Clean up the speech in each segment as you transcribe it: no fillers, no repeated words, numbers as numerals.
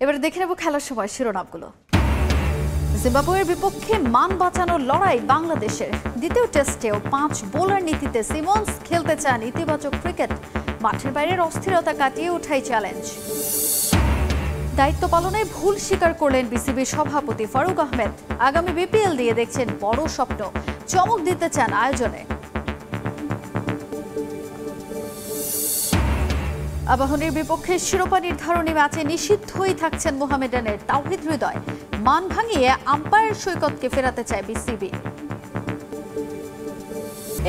এবারে দেখে নেব খেলার সময় শিরোনামগুলো। জিম্বাবুয়ের বিপক্ষে মান বাঁচানোর লড়াই বাংলাদেশের। দ্বিতীয় টেস্টেও 5 বোলার নীতিতে সিমন্স খেলতে চান ইতিবাচক ক্রিকেট। মাঠের বাইরের অস্থিরতা কাটিয়ে ওঠাই চ্যালেঞ্জ। দায়িত্ব পালনে ভুল স্বীকার করলেন বিসিবির সভাপতি ফারুক আহমেদ। আগামী বিপিএল দিয়ে দেখছেন বড় স্বপ্ন, চমক দিতে চান আয়োজনে। আবাহনীর বিপক্ষে শিরোপা নির্ধারণী ম্যাচে নিষিদ্ধই থাকছেন মোহামেডানের তাওহিদ হৃদয়। মান ভাঙিয়ে আম্পায়ার সৈকতকে ফেরাতে চায় বিসিবি।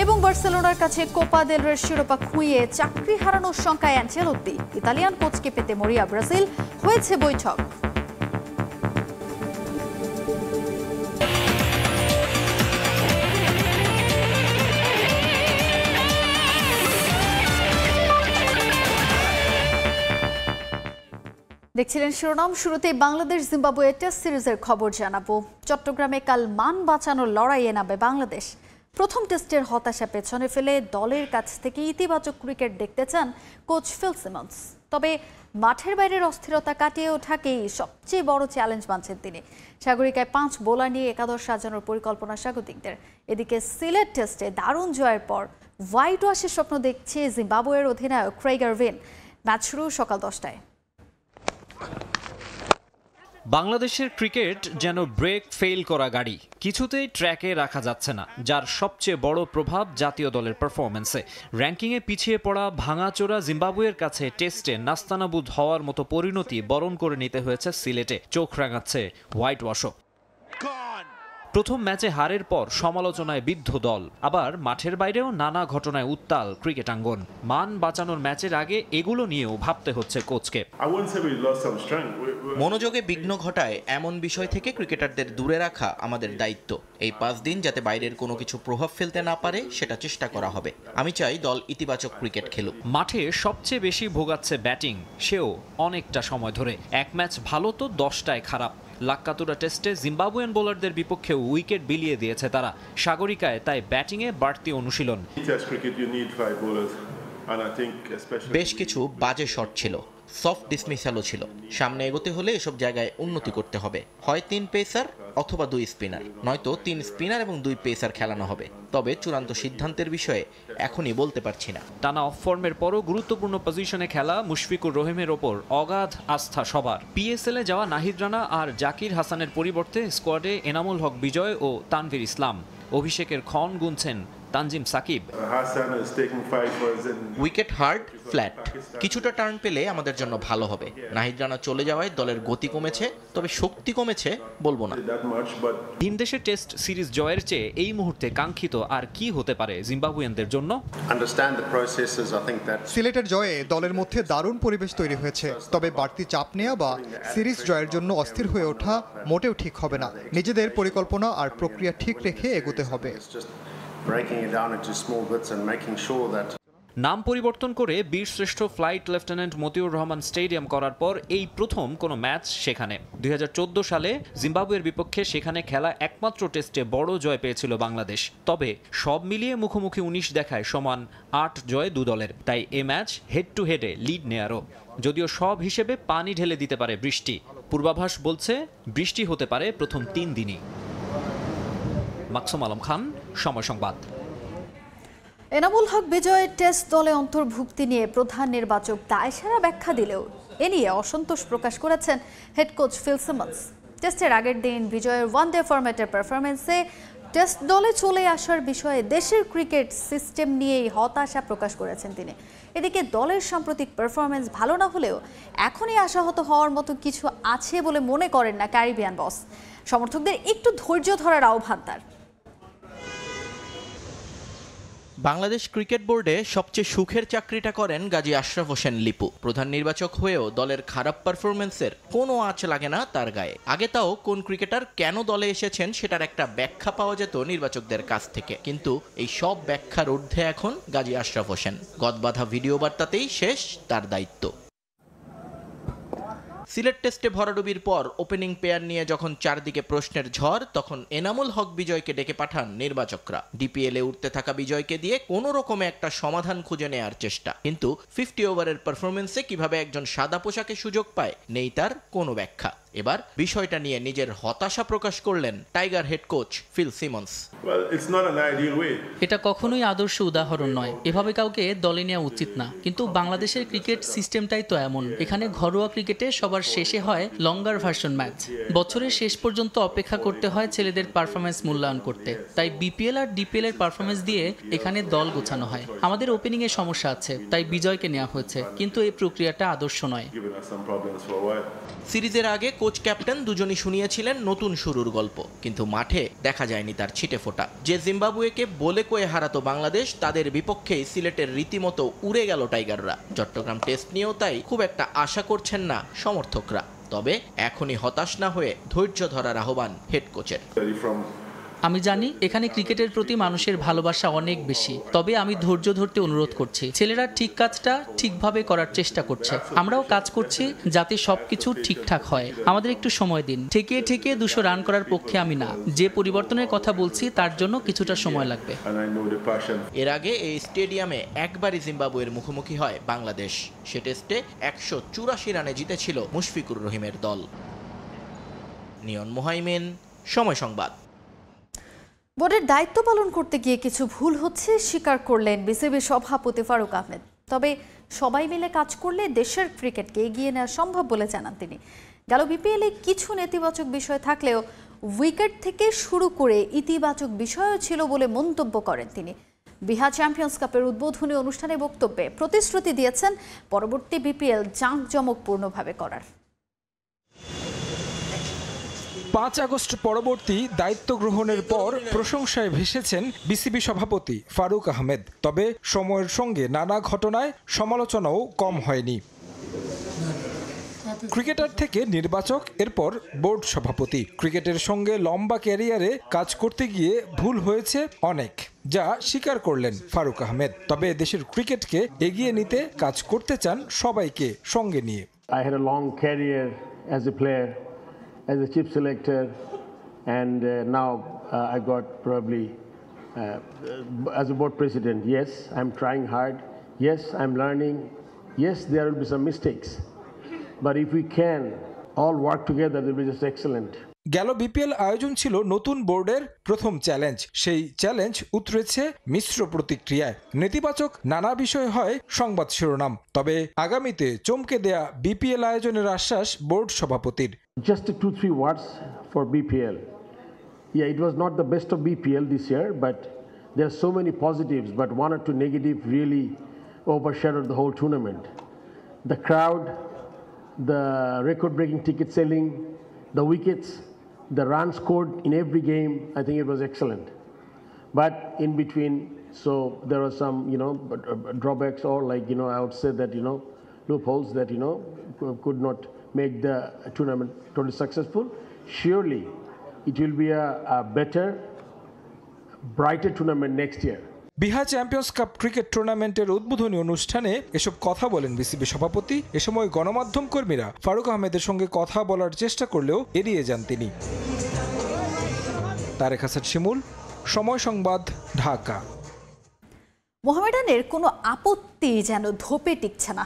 এবং বার্সেলোনার কাছে কোপা দেল রের শিরোপা খুইয়ে চাকরি হারানোর শঙ্কায় অ্যানচেলোত্তি। ইতালিয়ান কোচকে পেতে মরিয়া ব্রাজিল, হয়েছে বৈঠক। দেখছিলেন শিরোনাম। শুরুতেই বাংলাদেশ জিম্বাবুয়ে টেস্ট সিরিজের খবর জানাবো। চট্টগ্রামে কাল মান বাঁচানোর লড়াইয়ে নামবে বাংলাদেশ। প্রথম টেস্টের হতাশা পেছনে ফেলে দলের কাছ থেকে ইতিবাচক ক্রিকেট দেখতে চান কোচ ফিল সিমন্স। তবে মাঠের বাইরের অস্থিরতা কাটিয়ে ওঠাকেই সবচেয়ে বড় চ্যালেঞ্জ মানছেন তিনি। সাগরিকায় 5 বোলার নিয়ে একাদশ সাজানোর পরিকল্পনা স্বাগতিকদের। এদিকে সিলেট টেস্টে দারুণ জয়ের পর হোয়াইট ওয়াশের স্বপ্ন দেখছে জিম্বাবুয়ের অধিনায়ক ক্রেইগ আরভিন। ম্যাচ শুরু সকাল 10টায়। বাংলাদেশের ক্রিকেট যেন ব্রেক ফেল করা গাড়ি, কিছুতেই ট্র্যাকে রাখা যাচ্ছে না, যার সবচেয়ে বড় প্রভাব জাতীয় দলের পারফরম্যান্সে। র্যাঙ্কিংয়ে পিছিয়ে পড়া ভাঙাচোরা জিম্বাবুয়ের কাছে টেস্টে নাস্তানাবুদ হওয়ার মতো পরিণতি বরণ করে নিতে হয়েছে সিলেটে। চোখ রাঙাচ্ছে হোয়াইট ওয়াশও। প্রথম ম্যাচে হারের পর সমালোচনায় বিদ্ধ দল, আবার মাঠের বাইরেও নানা ঘটনায় উত্তাল ক্রিকেটাঙ্গন। মান বাঁচানোর ম্যাচের আগে এগুলো নিয়েও ভাবতে হচ্ছে কোচকে। মনোযোগে বিঘ্ন ঘটায় এমন বিষয় থেকে ক্রিকেটারদের দূরে রাখা আমাদের দায়িত্ব। এই 5 দিন যাতে বাইরের কোনো কিছু প্রভাব ফেলতে না পারে সেটা চেষ্টা করা হবে। আমি চাই দল ইতিবাচক ক্রিকেট খেলুক। মাঠে সবচেয়ে বেশি ভোগাচ্ছে ব্যাটিং, সেও অনেকটা সময় ধরে। এক ম্যাচ ভালো তো 10টায় খারাপ। লাক্কাতুরা টেস্টে জিম্বাবুয়ান বোলারদের বিপক্ষেও উইকেট বিলিয়ে দিয়েছে তারা। সাগরিকায় তাই ব্যাটিংয়ে বাড়তি অনুশীলন। বেশ কিছু বাজে শট ছিল, সফট ডিসমিসালও ছিল। সামনে এগোতে হলে এসব জায়গায় উন্নতি করতে হবে। হয় 3 পেসার অথবা 2 স্পিনার, নয়তো 3 স্পিনার এবং 2 পেসার খেলানো হবে। তবে চূড়ান্ত সিদ্ধান্তের বিষয়ে এখনই বলতে পারছি না। টানা অফ ফর্মের পরও গুরুত্বপূর্ণ পজিশনে খেলা মুশফিকুর রহিমের ওপর অগাধ আস্থা সবার। পিএসএলে যাওয়া নাহিদ রানা আর জাকির হাসানের পরিবর্তে স্কোয়াডে এনামুল হক বিজয় ও তানভীর ইসলাম। অভিষেকের ক্ষণ গুনছেন Tanzim Sakib. Wicket hard flat, কিছুটা টার্ন পেলে আমাদের জন্য ভালো হবে। নাহিদ রানা চলে যাওয়ায় দলের গতি কমেছে, তবে শক্তি কমেছে বলবো না। ভিনদেশে টেস্ট সিরিজ জয়ের চেয়ে এই মুহূর্তে কাঙ্ক্ষিত আর কি হতে পারে জিম্বাবুয়ানদের জন্য? সিলেটের জয়ে দলের মধ্যে দারুণ পরিবেশ তৈরি হয়েছে, তবে বাড়তি চাপ নেওয়া বা সিরিজ জয়ের জন্য অস্থির হয়ে ওঠা মোটেও ঠিক হবে না। নিজেদের পরিকল্পনা আর প্রক্রিয়া ঠিক রেখে এগোতে হবে। নাম পরিবর্তন করে বীরশ্রেষ্ঠ flight lieutenant Motiur Rahman stadium করার পর এই প্রথম কোনো ম্যাচ সেখানে। 2014 সালে জিম্বাবুয়ের বিপক্ষে সেখানে খেলা একমাত্র টেস্টে বড় জয় পেয়েছিল বাংলাদেশ। তবে সব মিলিয়ে মুখোমুখি 19 দেখায় সমান 8 জয় 2 দলের। তাই এ ম্যাচ হেড টু হেডে লিড নেয়ারও। যদিও সব হিসেবে পানি ঢেলে দিতে পারে বৃষ্টি। পূর্বাভাস বলছে বৃষ্টি হতে পারে প্রথম 3 দিনই। মাকসুম আলম খান, সময় সংবাদ। এনামুল হক বিজয়ের টেস্ট দলে অন্তর্ভুক্তি নিয়ে প্রধান নির্বাচক দায়সারা ব্যাখ্যা দিলেও এ নিয়ে অসন্তোষ প্রকাশ করেছেন হেড কোচ ফিল সিমন্স। টেস্টের আগের দিন বিজয়ের ওয়ানডে ফরম্যাটের পারফরমেন্সে টেস্ট দলে চলে আসার বিষয়ে দেশের ক্রিকেট সিস্টেম নিয়েই হতাশা প্রকাশ করেছেন তিনি। এদিকে দলের সাম্প্রতিক পারফরমেন্স ভালো না হলেও এখনই আশাহত হওয়ার মতো কিছু আছে বলে মনে করেন না ক্যারিবিয়ান বস। সমর্থকদের একটু ধৈর্য ধরার আহ্বান তার। বাংলাদেশ ক্রিকেট বোর্ডে সবচেয়ে সুখের চাকরিটা করেন গাজী আশরাফ হোসেন লিপু। প্রধান নির্বাচক হয়েও দলের খারাপ পারফরমেন্সের কোনো আঁচ লাগে না তার গায়ে। আগে তাও কোন ক্রিকেটার কেন দলে এসেছেন সেটার একটা ব্যাখ্যা পাওয়া যেত নির্বাচকদের কাছ থেকে, কিন্তু এই সব ব্যাখ্যার ঊর্ধ্বে এখন গাজী আশরাফ হোসেন। গদবাঁধা ভিডিও বার্তাতেই শেষ তার দায়িত্ব। সিলেট টেস্টে ভরাডুবির পর ওপেনিং পেয়ার নিয়ে যখন চারদিকে প্রশ্নের ঝড়, তখন এনামুল হক বিজয়কে ডেকে পাঠান নির্বাচকরা। ডিপিএলে উঠতে থাকা বিজয়কে দিয়ে কোনো রকমে একটা সমাধান খুঁজে নেয়ার চেষ্টা, কিন্তু 50 ওভারের পারফরমেন্সে কিভাবে একজন সাদা পোশাকে সুযোগ পায় নেই তার কোনো ব্যাখ্যা। এবার বিষয়টা নিয়ে নিজের হতাশা প্রকাশ করলেন tiger head coach Phil Simmons. এটা কখনোই আদর্শ উদাহরণ নয়, এভাবে কাউকে দলে নেওয়া উচিত না, কিন্তু বাংলাদেশের ক্রিকেট সিস্টেমটাই তো এমন। এখানে ঘরোয়া ক্রিকেটে সবার শেষে হয় লঙ্গার ভার্সন ম্যাচ, বছরের শেষ পর্যন্ত অপেক্ষা করতে হয় ছেলেদের পারফরমেন্স মূল্যায়ন করতে। তাই বিপিএল আর ডিপিএল এর পারফরমেন্স দিয়ে এখানে দল গোছানো হয়। আমাদের ওপেনিং এ সমস্যা আছে, তাই বিজয়কে নেওয়া হয়েছে, কিন্তু এই প্রক্রিয়াটা আদর্শ নয়। সিরিজের আগে কোচ ক্যাপ্টেন দুজনই শুনিয়েছিলেন নতুন শুরুর গল্প, কিন্তু মাঠে দেখা যায়নি তার ছিটে ফোটা। যে জিম্বাবুয়েকে বলে কয়ে হারাতো বাংলাদেশ, তাদের বিপক্ষেই সিলেটের রীতিমতো উড়ে গেল টাইগাররা। চট্টগ্রাম টেস্ট নিয়েও তাই খুব একটা আশা করছেন না সমর্থকরা। তবে এখনই হতাশ না হয়ে ধৈর্য ধরার আহ্বান হেড কোচের। আমি জানি এখানে ক্রিকেটের প্রতি মানুষের ভালোবাসা অনেক বেশি, তবে আমি ধৈর্য ধরতে অনুরোধ করছি। ছেলেরা ঠিক কাজটা ঠিকভাবে করার চেষ্টা করছে, আমরাও কাজ করছি যাতে সবকিছু ঠিকঠাক হয়। আমাদের একটু সময় দিন। ঠেকিয়ে 200 রান করার পক্ষে আমি না। যে পরিবর্তনের কথা বলছি তার জন্য কিছুটা সময় লাগবে। এর আগে এই স্টেডিয়ামে একবারই জিম্বাবুয়ের মুখোমুখি হয় বাংলাদেশ। সে টেস্টে 184 রানে জিতেছিল মুশফিকুর রহিমের দল। নিয়ন মুহাইমিন, সময় সংবাদ। বোর্ডের দায়িত্ব পালন করতে গিয়ে কিছু ভুল হচ্ছে স্বীকার করলেন বিসিবি সভাপতি ফারুক আহমেদ। তবে সবাই মিলে কাজ করলে দেশের ক্রিকেটকে এগিয়ে নেওয়া সম্ভব বলে জানান তিনি। গেল বিপিএলে কিছু নেতিবাচক বিষয় থাকলেও উইকেট থেকে শুরু করে ইতিবাচক বিষয়ও ছিল বলে মন্তব্য করেন তিনি। বিহা চ্যাম্পিয়ন্স কাপের উদ্বোধনী অনুষ্ঠানে বক্তব্যে প্রতিশ্রুতি দিয়েছেন পরবর্তী বিপিএল জাঁকজমকপূর্ণভাবে করার। 5 আগস্ট পরবর্তী দায়িত্ব গ্রহণের পর প্রশংসায় ভেসেছেন বিসিবি সভাপতি ফারুক আহমেদ। তবে সময়ের সঙ্গে নানা ঘটনায় সমালোচনাও কম হয়নি। ক্রিকেটার থেকে নির্বাচক, এরপর বোর্ড সভাপতি। ক্রিকেটের সঙ্গে লম্বা ক্যারিয়ারে কাজ করতে গিয়ে ভুল হয়েছে অনেক, যা স্বীকার করলেন ফারুক আহমেদ। তবে দেশের ক্রিকেটকে এগিয়ে নিতে কাজ করতে চান সবাইকে সঙ্গে নিয়ে। I had a long career as a player, as a chief selector, and now I got probably as a board president. Yes, I'm trying hard. Yes, I'm learning. Yes, there will be some mistakes. But if we can all work together, it will be just excellent. গেল BPL আয়োজন ছিল নতুন বোর্ডের প্রথম challenge. সেই challenge উতরেছে মিশ্র প্রতিক্রিয়ায়। নেতিবাচক নানা বিষয় হয় সংবাদ শিরোনাম। তবে আগামীতে চমকে দেয়া বিপিএল আয়োজনের আশ্বাস বোর্ড সভাপতির। Just 2-3 words for BPL. Yeah, it was not the best of BPL this year, but there are so many positives, but one or two negative really overshadowed the whole tournament. The crowd, the record-breaking ticket selling, the wickets, the runs scored in every game, I think it was excellent. But in between, so there were some, drawbacks, or I would say that, loopholes that, could not make the tournament totally successful. Surely it will be a better, brighter tournament next year. বিহা champions cup cricket টুর্নামেন্টের উদ্বোধনী অনুষ্ঠানে এসব কথা বলেন BCB সভাপতি। এ সময় গণমাধ্যম কর্মীরা ফারুক আহমেদের সঙ্গে কথা বলার চেষ্টা করলেও এড়িয়ে যান তিনি। তারেক হাসান শিমুল, সময় সংবাদ, ঢাকা। মোহামেডানের কোনো আপত্তি যেন ধোপে টিকছে না।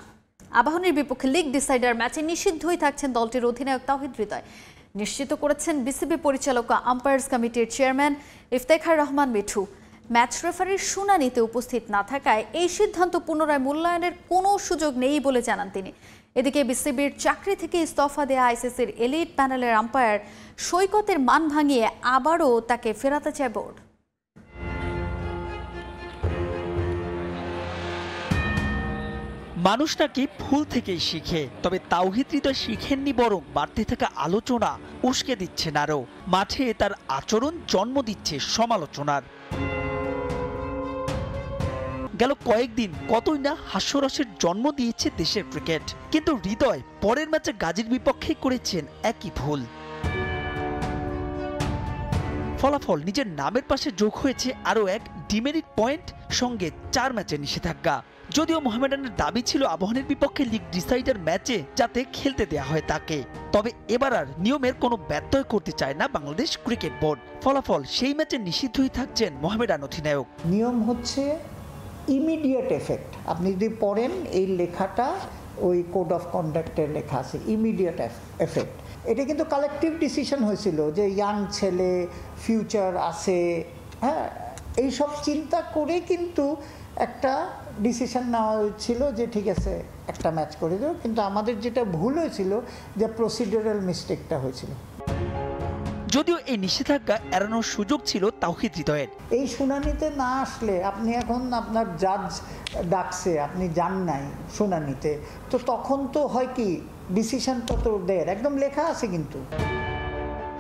আবাহনীর বিপক্ষে লিগ ডিসাইডার ম্যাচে নিষিদ্ধই থাকছেন দলটির অধিনায়ক তাওহিদ হৃদয়, নিশ্চিত করেছেন বিসিবি পরিচালক ও আম্পায়ার্স কমিটির চেয়ারম্যান ইফতেখার রহমান মিঠু। ম্যাচ রেফারির শুনানিতে উপস্থিত না থাকায় এই সিদ্ধান্ত পুনরায় মূল্যায়নের কোনো সুযোগ নেই বলে জানান তিনি। এদিকে বিসিবির চাকরি থেকে ইস্তফা দেয়া আইসিসির এলিট প্যানেলের আম্পায়ার সৈকতের মান ভাঙিয়ে আবারও তাকে ফেরাতে চায় বোর্ড। মানুষ নাকি ভুল থেকেই শিখে, তবে তাওহিদ হৃদয় শিখেননি, বরং বাড়তে থাকা আলোচনা উস্কে দিচ্ছেন আরও। মাঠে তার আচরণ জন্ম দিচ্ছে সমালোচনার। গেল কয়েকদিন কতই না হাস্যরসের জন্ম দিয়েছে দেশের ক্রিকেট, কিন্তু হৃদয় পরের ম্যাচে গাজীর বিপক্ষে করেছেন একই ভুল। ফলাফল নিজের নামের পাশে যোগ হয়েছে আরও এক ডিমেরিট পয়েন্ট, সঙ্গে 4 ম্যাচের নিষেধাজ্ঞা। যদিও মোহামেডানের দাবি ছিল আবাহনীর বিপক্ষে লিগ ডিসাইডার ম্যাচে যাতে খেলতে দেয়া হয় তাকে, তবে এবার আর নিয়মের কোনো ব্যত্যয় করতে চায় না বাংলাদেশ ক্রিকেট বোর্ড। ফলাফল সেই ম্যাচে নিষিদ্ধই থাকছেন মোহামেডান অধিনায়ক। নিয়ম হচ্ছে ইমিডিয়েট এফেক্ট। আপনি যদি পড়েন এই লেখাটা ওই কোড অফ কন্ডাক্টের লেখা আছে, ইমিডিয়েট এফেক্ট। এটা কিন্তু কালেকটিভ ডিসিশন হয়েছিল যে ইয়াং ছেলে, ফিউচার আছে, হ্যাঁ, এইসব চিন্তা করে কিন্তু একটা ডিসিশন নেওয়া হয়েছিল যে ঠিক আছে একটা ম্যাচ করে দেব। কিন্তু আমাদের যেটা ভুল হয়েছিল যে প্রসিডিউরাল মিস্টেকটা হয়েছিল। যদিও এই নিষেধাজ্ঞা এড়ানোর সুযোগ ছিল তাওহিদ হৃদয়ের। এই শুনানিতে না আসলে আপনি এখন আপনার জাজ ডাকছে, আপনি যান নাই শুনানিতে, তো তখন তো হয় কি ডিসিশনটা তো দেয় একদম লেখা আছে। কিন্তু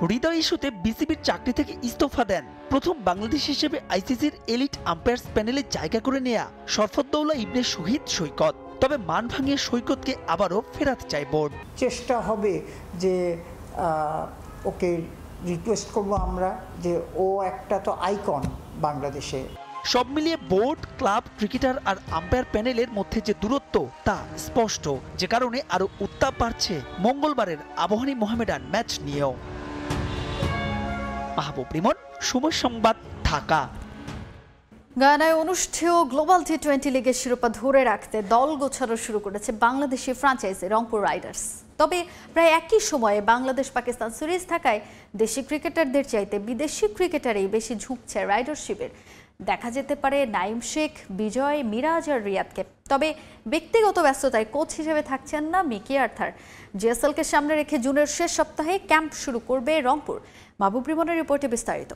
হৃদয় ইস্যুতে বিসিবির চাকরি থেকে ইস্তফা দেন প্রথম বাংলাদেশ হিসেবে আইসিসির এলিট আম্পায়ার্স প্যানেলে জায়গা করে নেয়া শরফুদ্দৌলা ইবনে শহীদ সৈকত। তবে মান ভাঙিয়ে সৈকতকে আবারও ফেরাতে চায় বোর্ড। চেষ্টা হবে যে ওকে রিকোয়েস্ট করবো আমরা যে ও একটা তো আইকন বাংলাদেশে। সব মিলিয়ে বোর্ড, ক্লাব, ক্রিকেটার আর আম্পায়ার প্যানেলের মধ্যে যে দূরত্ব তা স্পষ্ট, যে কারণে আরো উত্তাপ বাড়ছে মঙ্গলবারের আবাহনী মোহামেডান ম্যাচ নিয়েও। মাহবুব রিমন, সময় সংবাদ, ঢাকা। গায়ানায় অনুষ্ঠেয় গ্লোবাল টি20 লিগের শিরোপা ধরে রাখতে দল গোছানো শুরু করেছে বাংলাদেশি ফ্র্যাঞ্চাইজি রংপুর রাইডার্স। তবে প্রায় একই সময়ে বাংলাদেশ পাকিস্তান সিরিজ থাকায় দেশি ক্রিকেটারদের চাইতে বিদেশি ক্রিকেটারই বেশি ঝুঁকছে রাইডারশিপের। দেখা যেতে পারে নাইম শেখ, বিজয়, মিরাজ আর রিয়াদকে। তবে ব্যক্তিগত ব্যস্ততায় কোচ হিসেবে থাকছেন না মিকি আর্থার। জিএসএলকে সামনে রেখে জুনের শেষ সপ্তাহে ক্যাম্প শুরু করবে রংপুর। মাহবুব রিমনের রিপোর্টে বিস্তারিত।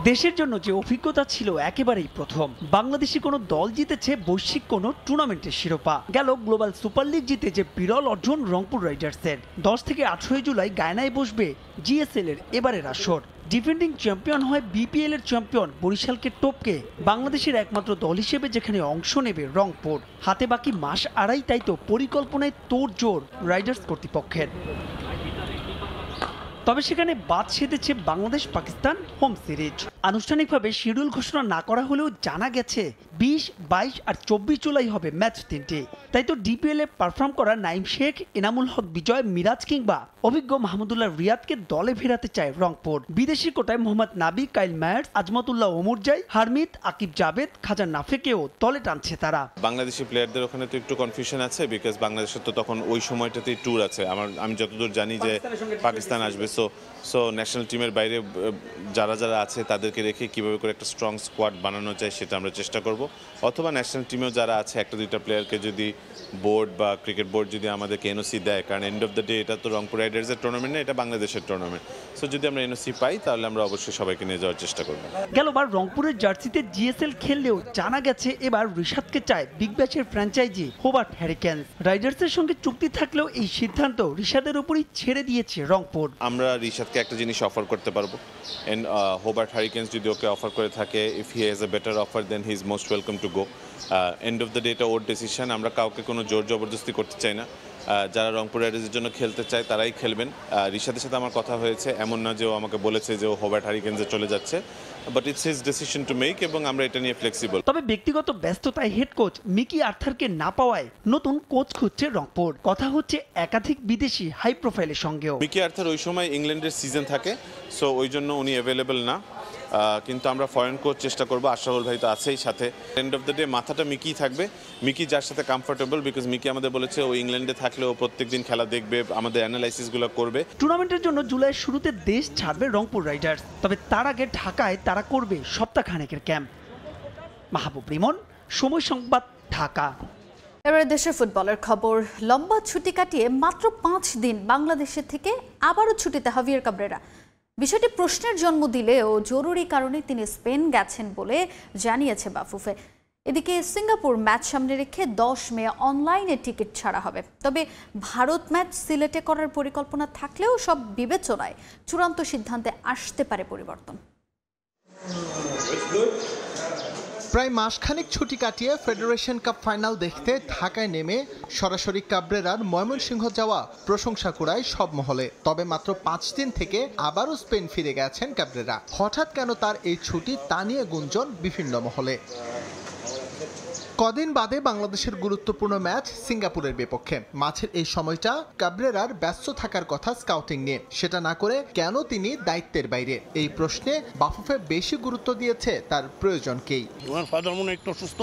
দেশের জন্য যে অভিজ্ঞতা ছিল একেবারেই প্রথম। বাংলাদেশি কোনো দল জিতেছে বৈশ্বিক কোনো টুর্নামেন্টের শিরোপা। গেল গ্লোবাল সুপার লিগ জিতে যে বিরল অর্জন রংপুর রাইডার্সের। 10 থেকে 18 জুলাই গায়নায় বসবে জিএসএল এর এবারের আসর। ডিফেন্ডিং চ্যাম্পিয়ন হয় বিপিএল এর চ্যাম্পিয়ন বরিশালকে টপকে বাংলাদেশের একমাত্র দল হিসেবে যেখানে অংশ নেবে রংপুর। হাতে বাকি মাস আড়াই, তাই তো পরিকল্পনায় তোড়জোড় রাইডার্স কর্তৃপক্ষের। তবে সেখানে বাদ সেধেছে বাংলাদেশ পাকিস্তান হোম সিরিজ। আনুষ্ঠানিকভাবে শিডিউল ঘোষণা না করা হলেও জানা গেছে 20, 22 আর 24 জুলাই হবে ম্যাচ 3টে। তাই তো ডিপিএল এ পারফর্ম করা নাইম শেখ, এনামুল হক বিজয়, মিরাজ কিংবা অভিজ্ঞ মাহমুদুল্লাহ রিয়াদকে দলে ফেরাতে চায় রংপুর। বিদেশি কোটায় মোহাম্মদ নাবি, কাইল মায়ার্স, আজমতুল্লাহ ওমরজাই, হারমিত, আকিব জাবেদ, খাজা নাফেকেও দলে টানছে তারা। বাংলাদেশি প্লেয়ারদের ওখানে তো একটু কনফিউশন আছে, বিকজ বাংলাদেশের তো তখন ওই সময়টাতেই ট্যুর আছে। আমি যতদূর জানি যে পাকিস্তান আসবে। সো ন্যাশনাল টিমের বাইরে যারা যারা আছে তাদেরকে রেখে কীভাবে করে একটা স্ট্রং স্কোয়াড বানানো যায় সেটা আমরা চেষ্টা করব। অথবা ন্যাশনাল টিমেও যারা আছে একটা দুইটা প্লেয়ারকে যদি বোর্ড বা ক্রিকেট বোর্ড যদি আমাদেরকে এনওসি দেয়, কারণ এন্ড অফ দ্য ডে এটা তো রংপুর রাইডার্সের টুর্নামেন্ট না, এটা বাংলাদেশের টুর্নামেন্ট। সো যদি আমরা এনওসি পাই তাহলে আমরা অবশ্যই সবাইকে নিয়ে যাওয়ার চেষ্টা করব। গেলবার রংপুরের জার্সিতে জিএসএল খেললেও জানা গেছে এবার রিশাদকে চায় বিগ ব্যাশের ফ্র্যাঞ্চাইজি হোবার্ট হ্যারিকেন্স। রাইডার্সের সঙ্গে চুক্তি থাকলেও এই সিদ্ধান্ত রিশাদের উপরই ছেড়ে দিয়েছে রংপুর। আমরা রিশাদকে একটা জিনিস অফার করতে পারবো, এন্ড হোবার্ট হ্যারিকেন্স যদি ওকে অফার করে থাকে, if he has a better offer then he is most welcome to go. End of the day এটা ওর ডিসিশন, আমরা কাউকে কোনো জোর জবরদস্তি করতে চাই না। যারা রংপুর রাইডার্সের জন্য খেলতে চায় তারাই খেলবেন। রিশাদের সাথে আমার কথা হয়েছে, এমন না যে ও আমাকে বলেছে যে ও হোবার্ট হ্যারিকেন্সে চলে যাচ্ছে, but it's his decision to make এবং আমরা এটা নিয়ে ফ্লেক্সিবল। তবে ব্যক্তিগত ব্যস্ততায় হেড কোচ মিকি আর্থারকে না পাওয়ায় নতুন কোচ খুঁজছে রংপুর। কথা হচ্ছে একাধিক বিদেশি হাই প্রোফাইলের সঙ্গেও। মিকি আর্থার ওই সময় ইংল্যান্ডের সিজন থাকে, সো ওই জন্য উনি অ্যাভেলেবেল না। কিন্তু আমরা ফরেন কোচ চেষ্টা করবো, আশরাফুল ভাই তো আছেই সাথে। এন্ড অফ দ্য ডে মাথাটা মিকি থাকবে, মিকি যার সাথে কমফোর্টেবল, বিকজ মিকি আমাদের বলেছে ও ইংল্যান্ডে থাকলে ও প্রত্যেকদিন খেলা দেখবে, আমাদের অ্যানালাইসিসগুলো করবে। টুর্নামেন্টের জন্য জুলাইয়ের শুরুতে দেশ ছাড়বে রংপুর রাইডার্স, তবে তার আগে ঢাকায় তারা করবে সপ্তাহখানেকের ক্যাম্প। মাহবুব রিমন, সময় সংবাদ, ঢাকা। এবারে দেশের ফুটবলের খবর। লম্বা ছুটি কাটিয়ে মাত্র 5 দিন বাংলাদেশের থেকে আবারও ছুটিতে হাভিয়ার কাবরেরা। বিষয়টি প্রশ্নের জন্ম দিলেও জরুরি কারণে তিনি স্পেন গেছেন বলে জানিয়েছে বাফুফে। এদিকে সিঙ্গাপুর ম্যাচ সামনে রেখে 10 মে অনলাইনে টিকিট ছাড়া হবে। তবে ভারত ম্যাচ সিলেটে করার পরিকল্পনা থাকলেও সব বিবেচনায় চূড়ান্ত সিদ্ধান্তে আসতে পারে পরিবর্তন। প্রায় মাসখানেক ছুটি কাটিয়ে ফেডারেশন কাপ ফাইনাল দেখতে ঢাকায় নেমে সরাসরি কাবরেরার ময়মনসিংহ যাওয়া প্রশংসা কুড়ায় সব মহলে। তবে মাত্র 5 দিন থেকে আবারও স্পেন ফিরে গেছেন কাবরেরা। হঠাৎ কেন তার এই ছুটি তা নিয়ে গুঞ্জন বিভিন্ন মহলে। কদিন বাদে বাংলাদেশের গুরুত্বপূর্ণ ম্যাচ সিঙ্গাপুরের বিপক্ষে। মাঝের এই সময়টা কাবরেরার ব্যস্ত থাকার কথা স্কাউটিং নিয়ে, সেটা না করে কেন তিনি দায়িত্বের বাইরে, এই প্রশ্নে বাফুফে বেশি গুরুত্ব দিয়েছে তার প্রয়োজনকেই। ওনার ফাদার মনে একটু অসুস্থ,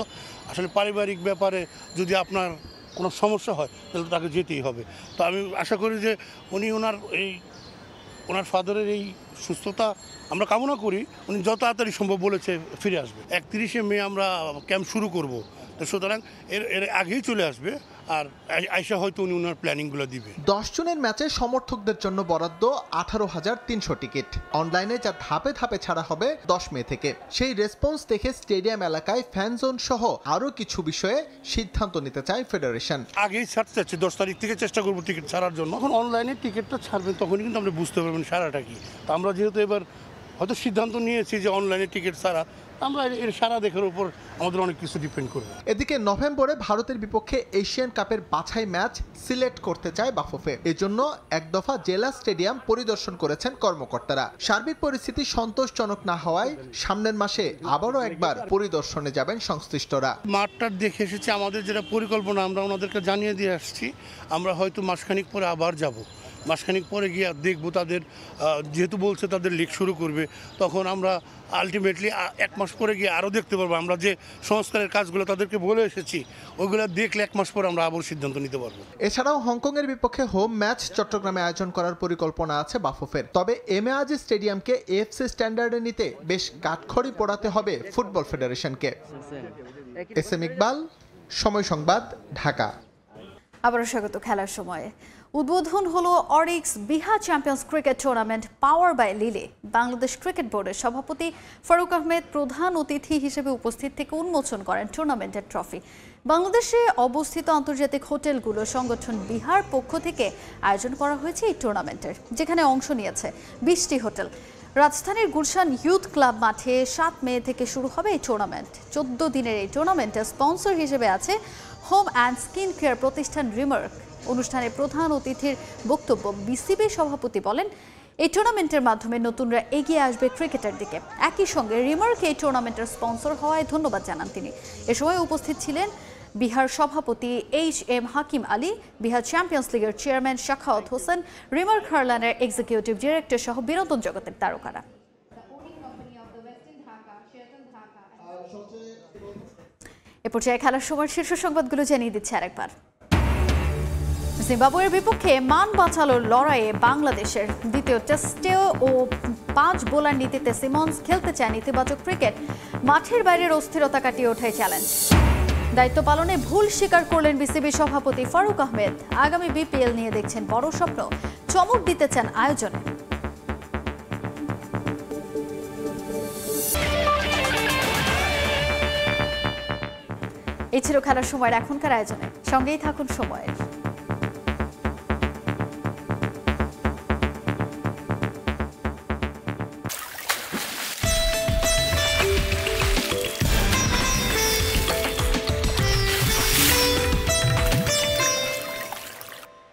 আসলে পারিবারিক ব্যাপারে যদি আপনার কোনো সমস্যা হয় তাহলে তাকে যেতেই হবে। তো আমি আশা করি যে উনি ওনার ফাদারের এই সুস্থতা আমরা কামনা করি, উনি যত তাড়াতাড়ি সম্ভব বলেছে ফিরে আসবে। 31শে মে আমরা ক্যাম্প শুরু করব, তো সুতরাং এর আগেই চলে আসবে, আর আইসা হয়তো উনি ওনার প্ল্যানিংগুলো দিবে। 10 জনের ম্যাচে সমর্থকদের জন্য বরাদ্দ 18,300 টিকিট, অনলাইনে যা ধাপে ধাপে ছাড়া হবে 10 মে থেকে। সেই রেসপন্স দেখে স্টেডিয়াম এলাকায় ফ্যান জোন সহ আরও কিছু বিষয়ে সিদ্ধান্ত নিতে চায় ফেডারেশন। আগেই ছাড়তে চাচ্ছি, 10 তারিখ থেকে চেষ্টা করবো টিকিট ছাড়ার জন্য। এখন অনলাইনে টিকিটটা ছাড়বেন, তখনই কিন্তু আমরা বুঝতে পারবেন সারাটা কি। তো আমরা যেহেতু এবার হয়তো সিদ্ধান্ত নিয়েছি যে অনলাইনে টিকিট ছাড়া, আমরা এর সারা দেখার উপর আমাদের অনেক কিছু ডিপেন্ড করবে। এদিকে নভেম্বরে ভারতের বিপক্ষে এশিয়ান কাপের বাছাই ম্যাচ সিলেক্ট করতে চায় বাফুফে। এজন্য এক দফা জেলা স্টেডিয়াম পরিদর্শন করেছেন কর্মকর্তারা। সার্বিক পরিস্থিতি সন্তোষজনক না হওয়ায় সামনের মাসে আবারও একবার পরিদর্শনে যাবেন সংশ্লিষ্টরা। মাঠটা দেখে এসেছে, আমাদের যেটা পরিকল্পনা আমরা ওনাদেরকে জানিয়ে দিয়ে আসছি। আমরা হয়তো মাসখানিক পরে আবার যাব, মাসখানিক পরে গিয়ে দেখবো তাদের, যেহেতু বলছে তাদের লিগ শুরু করবে, তখন আমরা আলটিমেটলি 1 মাস পরে গিয়ে আরও দেখতে পারবো। আমরা যে সংস্কারের কাজগুলো তাদেরকে বলে এসেছি, ওইগুলো দেখলে 1 মাস পরে আমরা আবার সিদ্ধান্ত নিতে পারবো। এছাড়াও হংকংয়ের বিপক্ষে হোম ম্যাচ চট্টগ্রামে আয়োজন করার পরিকল্পনা আছে বাফুফের। তবে এমএআজি স্টেডিয়ামকে এএফসি স্ট্যান্ডার্ডে নিতে বেশ কাঠখড়ি পোড়াতে হবে ফুটবল ফেডারেশনকে। এস এম ইকবাল, সময় সংবাদ, ঢাকা। আবারও স্বাগত খেলার সময়ে। উদ্বোধন হলো অরিক্স বিহা champions cricket tournament power by লিলে। বাংলাদেশ ক্রিকেট বোর্ডের সভাপতি ফারুক আহমেদ প্রধান অতিথি হিসেবে উপস্থিত থেকে উন্মোচন করেন টুর্নামেন্টের ট্রফি। বাংলাদেশে অবস্থিত আন্তর্জাতিক হোটেলগুলো সংগঠন বিহার পক্ষ থেকে আয়োজন করা হয়েছে এই টুর্নামেন্টের, যেখানে অংশ নিয়েছে 20টি হোটেল। রাজধানীর গুলশান ইউথ ক্লাব মাঠে 7 মে থেকে শুরু হবে এই টুর্নামেন্ট। 14 দিনের এই টুর্নামেন্টের স্পন্সর হিসেবে আছে হোম অ্যান্ড স্কিন কেয়ার প্রতিষ্ঠান রিমার্ক। অনুষ্ঠানে প্রধান অতিথির বক্তব্য বিসিবি সভাপতি বলেন, এই টুর্নামেন্টের মাধ্যমে নতুনরা এগিয়ে আসবে ক্রিকেটের দিকে। একই সঙ্গে রিমার্ক এই টুর্নামেন্টের স্পন্সর হওয়ায় ধন্যবাদ জানান তিনি। এ সময় উপস্থিত ছিলেন বিহার সভাপতি HM হাকিম আলী, বিহার চ্যাম্পিয়ন্স লিগের চেয়ারম্যান শাখাওয়াত হোসেন, রিমার্ক হারলানের এক্সিকিউটিভ ডিরেক্টর সহ বিনোদন জগতের তারকারা। এ পর্যায়ে খেলার সময় শীর্ষ সংবাদগুলো জানিয়ে দিচ্ছে আরেকবার। জিম্বাবুয়ের বিপক্ষে মান বাঁচানোর লড়াইয়ে বাংলাদেশের দ্বিতীয় টেস্টেও ও 5 বোলার নীতিতে সিমন্স খেলতে চান ইতিবাচক ক্রিকেট। মাঠের বাইরের অস্থিরতা কাটিয়ে ওঠায় চ্যালেঞ্জ। দায়িত্ব পালনে ভুল স্বীকার করলেন বিসিবি সভাপতি ফারুক আহমেদ। আগামী বিপিএল নিয়ে দেখছেন বড় স্বপ্ন, চমক দিতে চান আয়োজনে। এই ছিল খেলার সময়ের এখনকার আয়োজনে। সঙ্গেই থাকুন সময়ের।